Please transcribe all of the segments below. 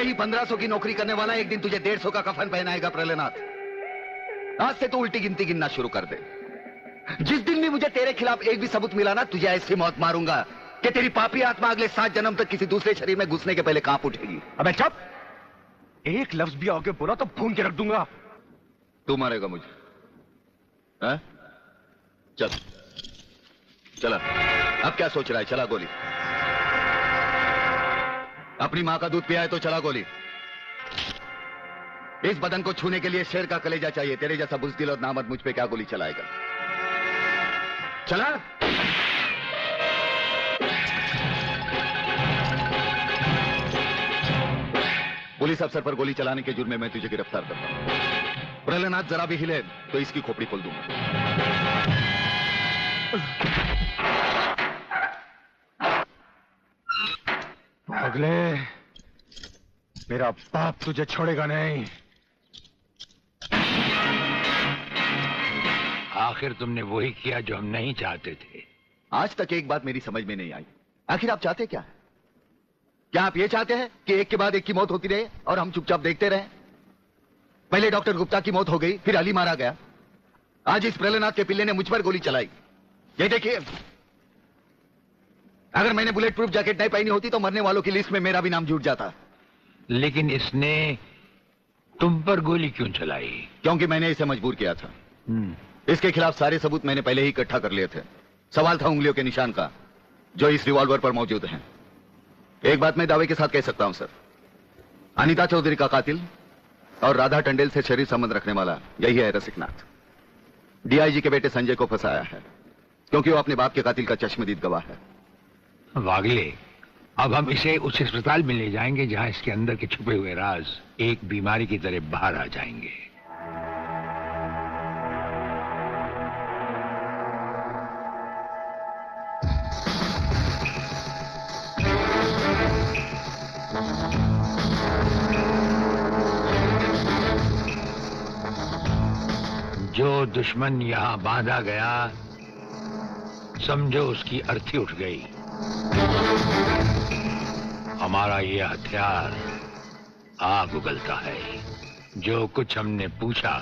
ही 1500 की नौकरी करने वाला एक दिन तुझे 150 का कफन पहनाएगा प्रलयनाथ। आज से तू उल्टी गिनती गिनना शुरू कर दे। जिस दिन भी मुझे तेरे खिलाफ एक भी सबूत मिला ना, तुझे ऐसी मौत मारूंगा कि तेरी पापी आत्मा अगले 7 जन्म तक किसी दूसरे शरीर में घुसने के पहले कांप उठेगी। अबे चुप! एक लफ्ज भी आगे बोला तो भून के रख दूंगा। तू मारेगा मुझे? है? चल चला। अब क्या सोच रहा है? चला गोली। अपनी मां का दूध पिया है तो चला गोली। इस बदन को छूने के लिए शेर का कलेजा चाहिए। तेरे जैसा बुज़दिल और नामर्द मुझ पे क्या गोली चलाएगा? चला। पुलिस अफसर पर गोली चलाने के जुर्म में मैं तुझे गिरफ्तार करता हूं। प्रलयनाथ जरा भी हिले तो इसकी खोपड़ी खोल दूंगा। अगले मेरा बाप तुझे छोड़ेगा नहीं। आखिर तुमने वही किया जो हम नहीं चाहते थे। आज तक एक बात मेरी समझ में नहीं आई। आखिर आप चाहते क्या है? क्या आप ये चाहते हैं कि एक के बाद एक की मौत होती रहे और हम चुपचाप देखते रहें? पहले डॉक्टर गुप्ता की मौत हो गई, फिर अली मारा गया, आज इस प्रलयनाथ के पिल्ले ने मुझ पर गोली चलाई। ये देखिए, अगर मैंने बुलेट प्रूफ जैकेट नहीं पहनी होती तो मरने वालों की लिस्ट में मेरा भी नाम जुड़ जाता। लेकिन इसने तुम पर गोली क्यों चलाई? क्योंकि मैंने इसे मजबूर किया था। इसके खिलाफ सारे सबूत मैंने पहले ही इकट्ठा कर लिए थे। सवाल था उंगलियों के निशान का, जो इस रिवॉल्वर पर मौजूद हैं। एक बात मैं दावे के साथ कह सकता हूं सर, अनीता चौधरी का कातिल और राधा टंडेल से शरीर संबंध रखने वाला यही है रसिकनाथ। डीआईजी के बेटे संजय को फंसाया है क्योंकि वो अपने बाप के कातिल का चश्मदीद गवाह है। वागले, अब हम इसे उस अस्पताल में ले जाएंगे जहां इसके अंदर के छुपे हुए राज एक बीमारी की तरह बाहर आ जाएंगे। जो दुश्मन यहां बांधा गया, समझो उसकी अर्थी उठ गई। हमारा ये हथियार आग उगलता है। जो कुछ हमने पूछा,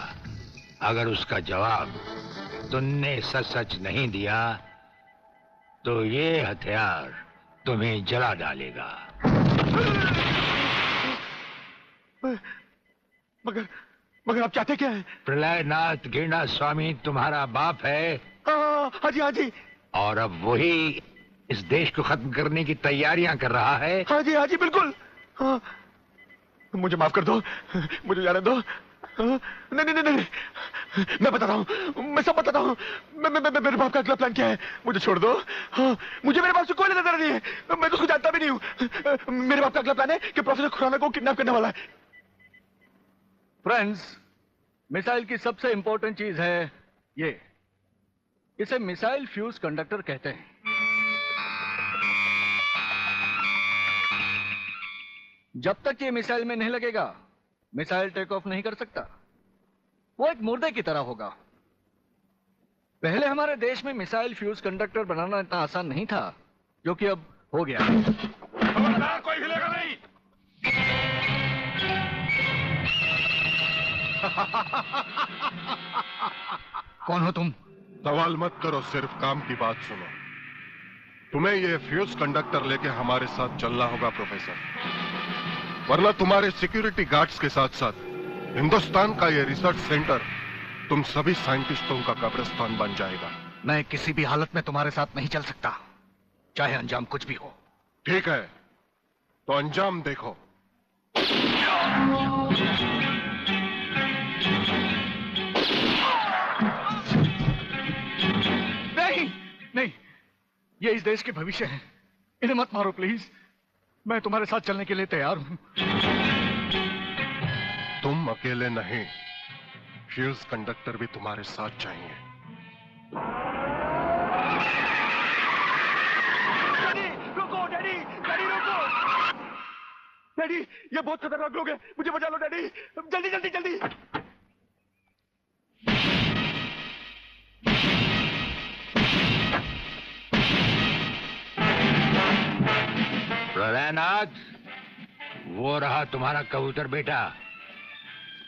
अगर उसका जवाब तुमने सच सच नहीं दिया तो ये हथियार तुम्हें जला डालेगा। मगर आप चाहते क्या है? प्रलयनाथ गिरना स्वामी तुम्हारा बाप है। हाँ जी, हाँ जी। और अब वही इस देश को खत्म करने की तैयारियां कर रहा है। हाँ जी, बिल्कुल। हाँ, मुझे माफ कर दो, मुझे जाने दो। नहीं नहीं नहीं, मैं बता रहा हूँ, मैं सब बता रहा हूँ। मेरे बाप का अगला प्लान क्या है? मुझे छोड़ दो। हाँ, मुझे मेरे बाप से कोई लेना देना नहीं है। मैं तो उसको जानता भी नहीं हूँ। मेरे बाप का अगला प्लान है कि प्रोफेसर खुराना को किडनैप करने वाला है। फ्रेंड्स, मिसाइल की सबसे इंपॉर्टेंट चीज है ये, इसे मिसाइल फ्यूज कंडक्टर कहते हैं। जब तक ये मिसाइल में नहीं लगेगा, मिसाइल टेक ऑफ नहीं कर सकता। वो एक मुर्दे की तरह होगा। पहले हमारे देश में मिसाइल फ्यूज कंडक्टर बनाना इतना आसान नहीं था, जो कि अब हो गया। कोई हिलेगा नहीं। कौन हो तुम? सवाल मत करो, सिर्फ काम की बात सुनो। तुम्हें ये फ्यूज कंडक्टर लेके हमारे साथ चलना होगा प्रोफेसर, वरना तुम्हारे सिक्योरिटी गार्ड्स के साथ साथ हिंदुस्तान का ये रिसर्च सेंटर तुम सभी साइंटिस्टों का कब्रिस्तान बन जाएगा। मैं किसी भी हालत में तुम्हारे साथ नहीं चल सकता, चाहे अंजाम कुछ भी हो। ठीक है, तो अंजाम देखो। नहीं, ये इस देश के भविष्य है। इन्हें मत मारो प्लीज। मैं तुम्हारे साथ चलने के लिए तैयार हूं। तुम अकेले नहीं, फ्यूज कंडक्टर भी तुम्हारे साथ चाहिए। डैडी रुको, डैडी रुको। डैडी, ये बहुत खतरनाक लोग हैं, मुझे बचा लो डैडी, जल्दी जल्दी जल्दी। प्रलयनाथ, वो रहा तुम्हारा कबूतर बेटा,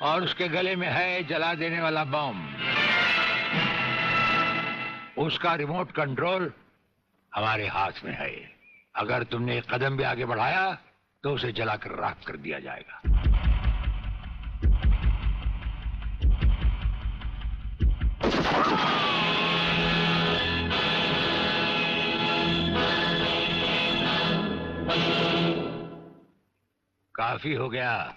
और उसके गले में है जला देने वाला बम। उसका रिमोट कंट्रोल हमारे हाथ में है। अगर तुमने एक कदम भी आगे बढ़ाया तो उसे जलाकर राख कर दिया जाएगा। काफी हो गया,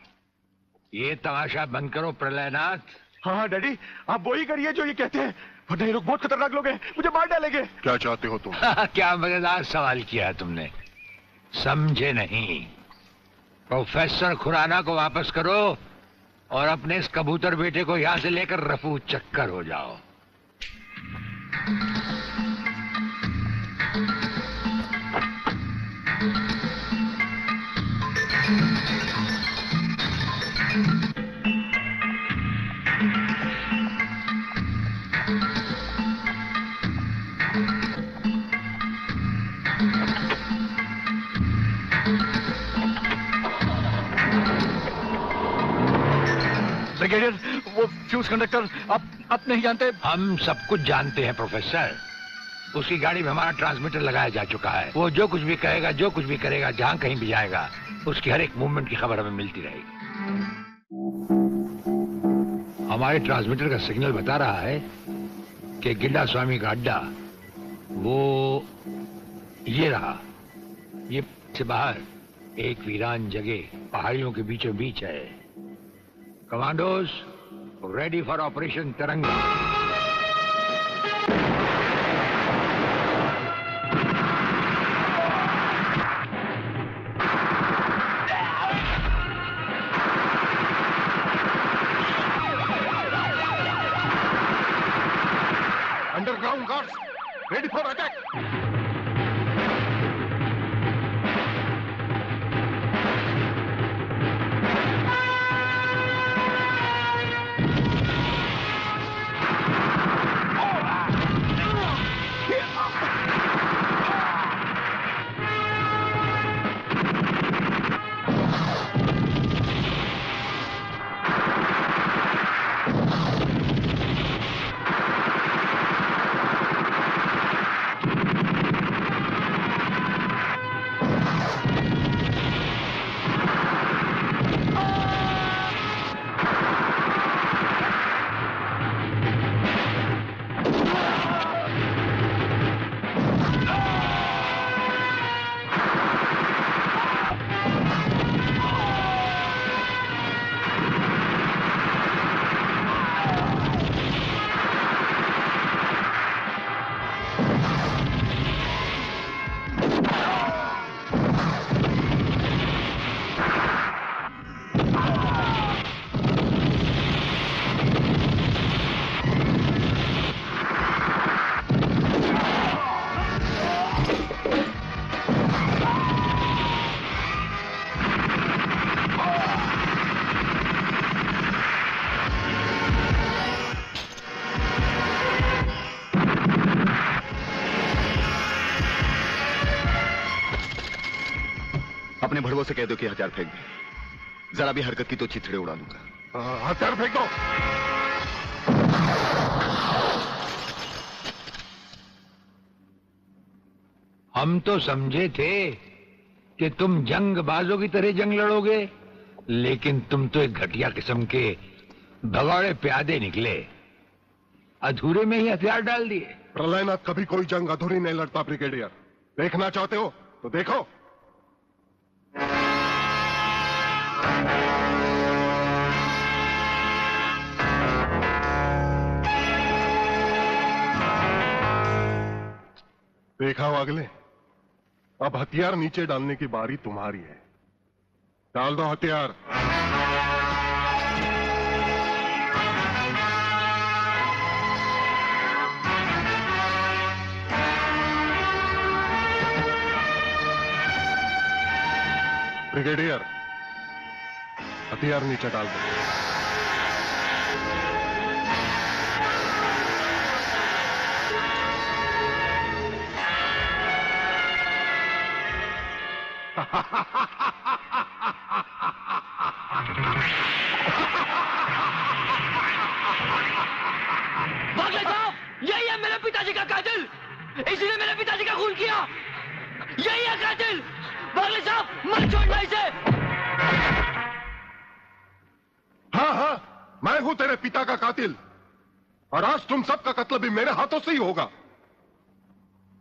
ये तमाशा बंद करो प्रलयनाथ। हाँ डैडी, आप वही करिए जो ये कहते हैं, वरना ये लोग बहुत खतरनाक लोग हैं, मुझे मार डालेंगे। क्या चाहते हो तुम? क्या मजेदार सवाल किया तुमने, समझे नहीं। प्रोफेसर खुराना को वापस करो और अपने इस कबूतर बेटे को यहां से लेकर रफू चक्कर हो जाओ। ब्रिगेडियर, वो फ्यूज कंडक्टर आप नहीं जानते? हम सब कुछ जानते हैं प्रोफेसर। उसकी गाड़ी में हमारा ट्रांसमीटर लगाया जा चुका है। वो जो कुछ भी कहेगा, जो कुछ भी करेगा, जहां कहीं भी जाएगा, उसकी हर एक मूवमेंट की खबर हमें मिलती रहेगी। हमारे ट्रांसमीटर का सिग्नल बता रहा है कि गिड्डा स्वामी का अड्डा वो ये रहा। ये से बाहर एक वीरान जगह पहाड़ियों के बीचों बीच है। कमांडोज रेडी फॉर ऑपरेशन तिरंगा। Underground guards ready for attack. अपने भड़वों से कह दो कि हथियार फेंक दे। जरा भी हरकत की तो चिथड़े उड़ा दूंगा। हथियार फेंक दो। हम तो समझे थे कि तुम जंगबाजों की तरह जंग लड़ोगे, लेकिन तुम तो एक घटिया किस्म के भगौड़े प्यादे निकले। अधूरे में ही हथियार डाल दिए। प्रलयनाथ कभी कोई जंग अधूरी नहीं लड़ता ब्रिगेडियर। देखना चाहते हो तो देखो। देखा हो अगले, अब हथियार नीचे डालने की बारी तुम्हारी है। डाल दो हथियार। ब्रिगेडियर, हथियार नीचे डाल दो। छोड़ना इसे। हाँ हाँ, मैं हूं तेरे पिता का कातिल, और आज तुम सबका कत्ल भी मेरे हाथों से ही होगा।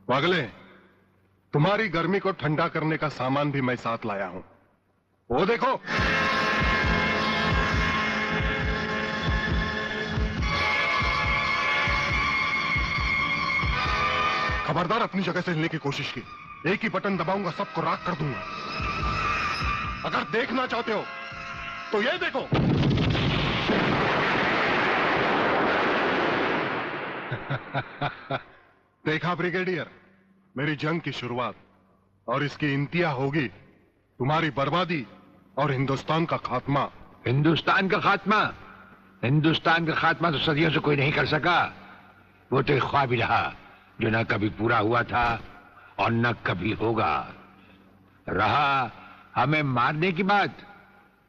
वागले, तुम्हारी गर्मी को ठंडा करने का सामान भी मैं साथ लाया हूं, वो देखो। खबरदार अपनी जगह से हिलने की कोशिश की, एक ही बटन दबाऊंगा, सबको राख कर दूंगा। अगर देखना चाहते हो तो ये देखो। देखा ब्रिगेडियर, मेरी जंग की शुरुआत, और इसकी इंतहा होगी तुम्हारी बर्बादी और हिंदुस्तान का खात्मा। हिंदुस्तान का खात्मा? हिंदुस्तान का खात्मा तो सदियों से कोई नहीं कर सका। वो तो एक ख्वाब ही रहा जो न कभी पूरा हुआ था और न कभी होगा। रहा हमें मारने की बात,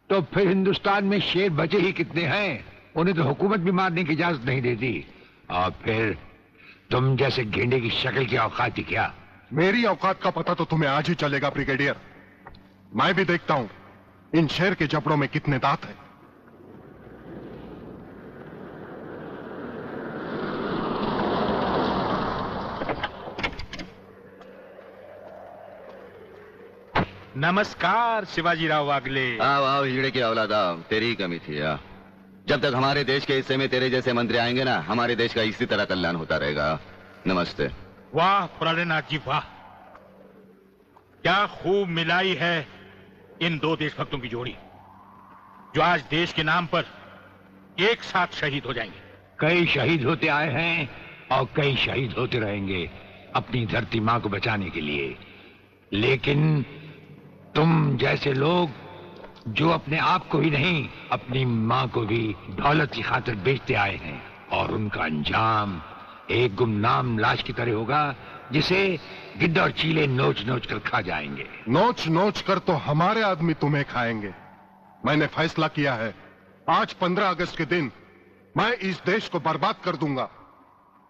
तो फिर हिंदुस्तान में शेर बचे ही कितने हैं, उन्हें तो हुकूमत भी मारने की इजाजत नहीं देती। और फिर तुम जैसे गेंडे की शक्ल की औकात ही क्या? मेरी औकात का पता तो तुम्हें आज ही चलेगा ब्रिगेडियर। मैं भी देखता हूं इन शेर के जबड़ों में कितने दांत हैं। नमस्कार शिवाजीराव वागले। आओ आओ हिजड़े की औलाद आओ, तेरी ही कमी थी यार। जब तक हमारे देश के हिस्से में तेरे जैसे मंत्री आएंगे ना, हमारे देश का इसी तरह कल्याण होता रहेगा। नमस्ते। वाह प्राणनाथ जी वाह, क्या खूब मिलाई है इन दो देशभक्तों की जोड़ी, जो आज देश के नाम पर एक साथ शहीद हो जाएंगे। कई शहीद होते आए हैं और कई शहीद होते रहेंगे अपनी धरती मां को बचाने के लिए। लेकिन तुम जैसे लोग जो अपने आप को ही नहीं, अपनी मां को भी दौलत की खातिर बेचते आए हैं, और उनका अंजाम एक गुमनाम लाश की तरह होगा जिसे गिद्ध और चीले नोच नोच कर खा जाएंगे। नोच नोच कर तो हमारे आदमी तुम्हें खाएंगे। मैंने फैसला किया है, आज 15 अगस्त के दिन मैं इस देश को बर्बाद कर दूंगा।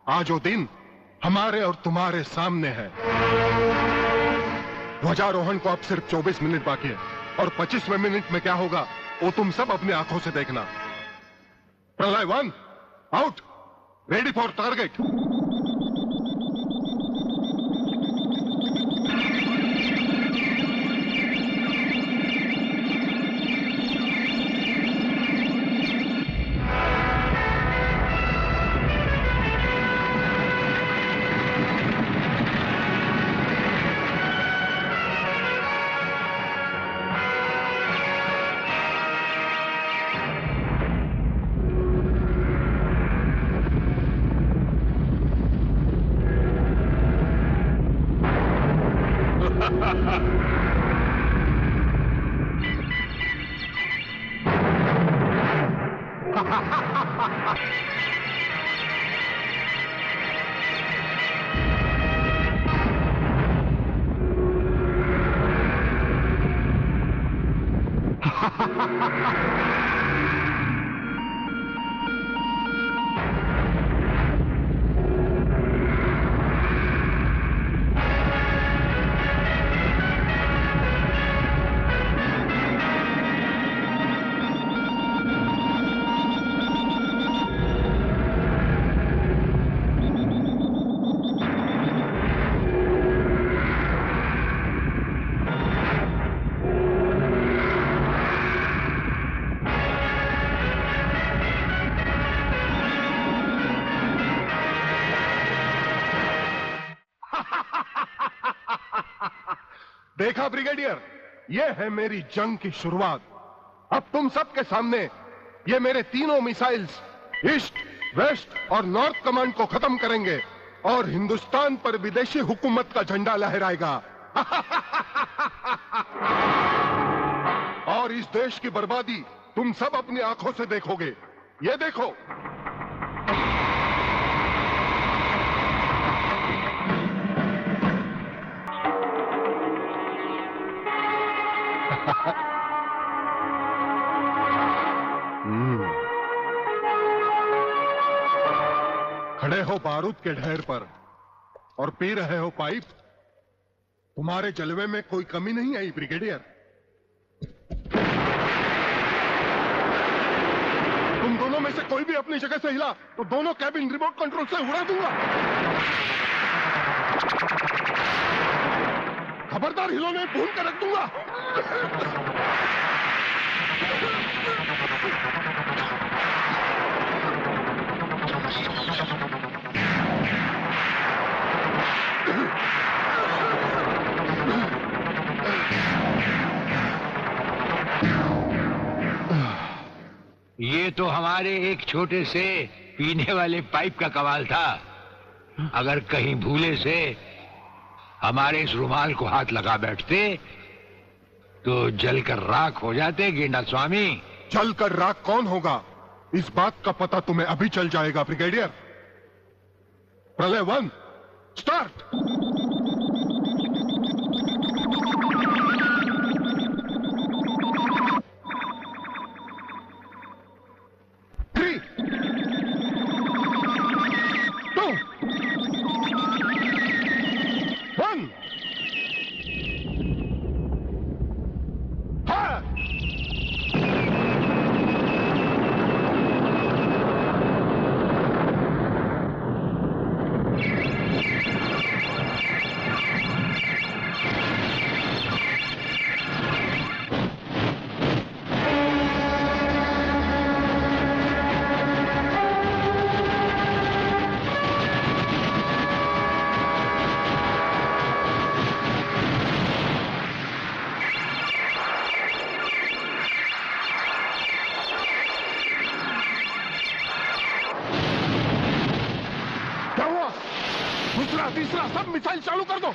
आज वो दिन हमारे और तुम्हारे सामने है। ध्वजारोहण को अब सिर्फ 24 मिनट बाकी है, और 25वें मिनट में क्या होगा वो तुम सब अपनी आंखों से देखना। प्रलय 1 आउट, रेडी फॉर टारगेट। देखा ब्रिगेडियर, ये है मेरी जंग की शुरुआत। अब तुम सबके सामने ये मेरे तीनों मिसाइल्स ईस्ट, वेस्ट और नॉर्थ कमांड को खत्म करेंगे, और हिंदुस्तान पर विदेशी हुकूमत का झंडा लहराएगा। और इस देश की बर्बादी तुम सब अपनी आंखों से देखोगे। ये देखो। खड़े हो बारूद के ढेर पर और पी रहे हो पाइप। तुम्हारे जलवे में कोई कमी नहीं आई ब्रिगेडियर। कोई भी अपनी जगह से हिला तो दोनों कैबिन रिमोट कंट्रोल से उड़ा दूंगा। खबरदार हिलो नहीं, भून कर रख दूंगा। ये तो हमारे एक छोटे से पीने वाले पाइप का कमाल था। अगर कहीं भूले से हमारे इस रुमाल को हाथ लगा बैठते तो जलकर राख हो जाते गेंडा स्वामी। जलकर राख कौन होगा, इस बात का पता तुम्हें अभी चल जाएगा ब्रिगेडियर। प्रलय 1 स्टार्ट। दूसरा तीसरा सब मिसाइल चालू कर दो।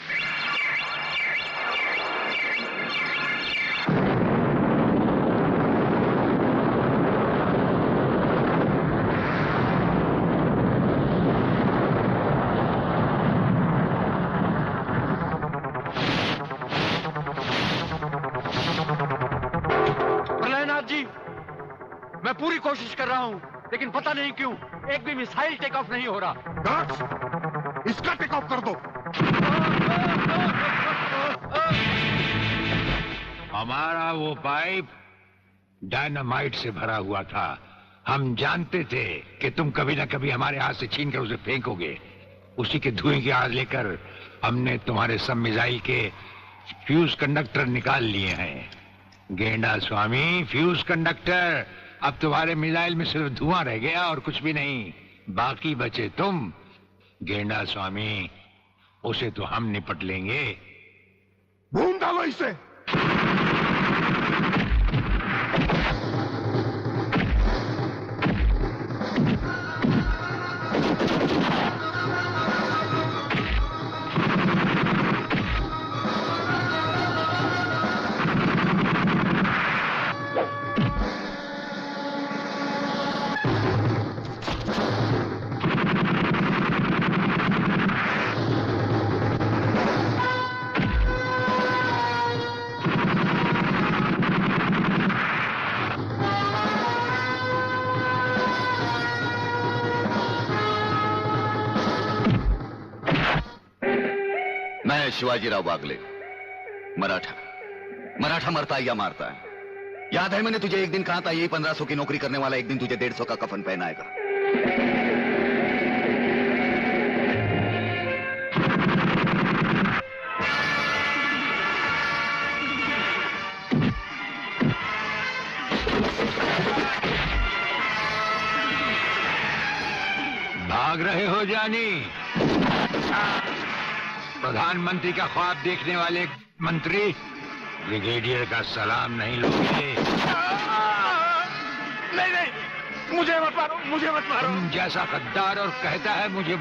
प्रलयनाथ जी, मैं पूरी कोशिश कर रहा हूं, लेकिन पता नहीं क्यों एक भी मिसाइल टेक ऑफ नहीं हो रहा। गार्ड्स, इसका टेक ऑफ कर दो। हमारा वो पाइप डायनामाइट से भरा हुआ था। हम जानते थे कि तुम कभी ना कभी हमारे हाथ से छीन कर उसे फेंकोगे। उसी के धुएं की आग लेकर हमने तुम्हारे सब मिसाइल के फ्यूज कंडक्टर निकाल लिए हैं। गेंडा स्वामी, फ्यूज कंडक्टर, अब तुम्हारे मिसाइल में सिर्फ धुआं रह गया और कुछ भी नहीं। बाकी बचे तुम। गेंडा स्वामी, उसे तो हम निपट लेंगे। भून डालो इसे। मैं शिवाजीराव बागले, मराठा मरता है या मारता है। याद है मैंने तुझे एक दिन कहा था, यही 1500 की नौकरी करने वाला एक दिन तुझे 150 का कफन पहनाएगा। भाग रहे हो जानी? प्रधानमंत्री का ख्वाब देखने वाले मंत्री ब्रिगेडियर का सलाम नहीं लोगे? नहीं, मुझे मत मारो, मुझे मत मारो। तुम जैसा गद्दार और कहता है मुझे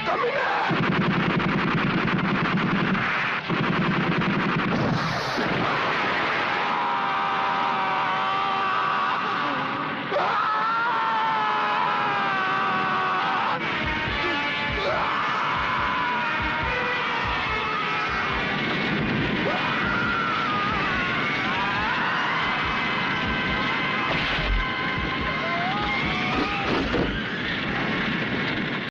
कमीने!